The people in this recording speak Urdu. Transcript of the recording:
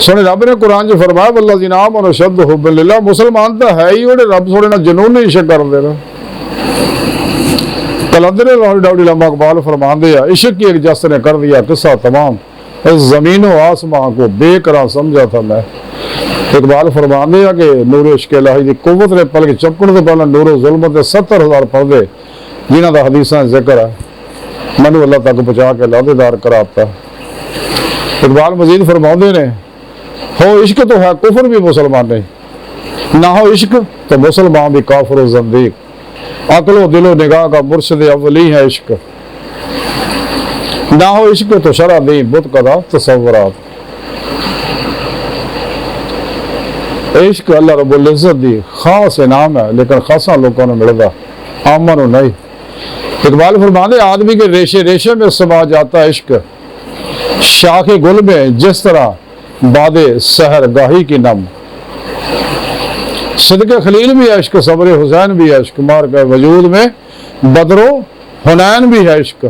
سونے رب نے قرآن چ فرمایا والذین آمنوا اشد حبا للہ، مسلمان تو ہے ہی وہ رب سونے نال جنون عشق کر دے رہا۔ کلندر لاہور ڈاؤڈی علامہ اقبال فرماندے ہیں عشق کی ایک جس نے کر دیا قصہ تمام، اس زمین و آسمان کو بے قرار سمجھا تھا میں۔ اقبال فرماندے ہیں کہ نور عشق الہی دی قوت نے پل کے چپکن سے پہلے نور و ظلمت دے 70,000 پردے جنہاں دا حدیثاں ذکر ہے منو اللہ تک پہنچا کے لادے دار کراتا۔ اقبال مزید فرماندے نے ہو عشق تو ہے کفر بھی مسلمان نہیں، نہ ہو عشق تو مسلمان بھی کافر و زندیق، عقل و دل و نگاہ کا مرشد اولی ہے عشق، نہ ہو عشق تو شرع دین بت قضا تصورات۔ عشق اللہ رب العزت دی خاص انعام ہے لیکن خاصا لوگوں نے ملتا عاموں نہیں۔ اقبال فرماندے آدمی کے ریشے ریشے میں سما جاتا ہے عشق، شاخ گل میں جس طرح باد سحر گاہی کی نم، صدق خلیل بھی ہے عشق، صبر حسین بھی ہے عشق، مار کے وجود میں بدر و حنین بھی ہے عشق۔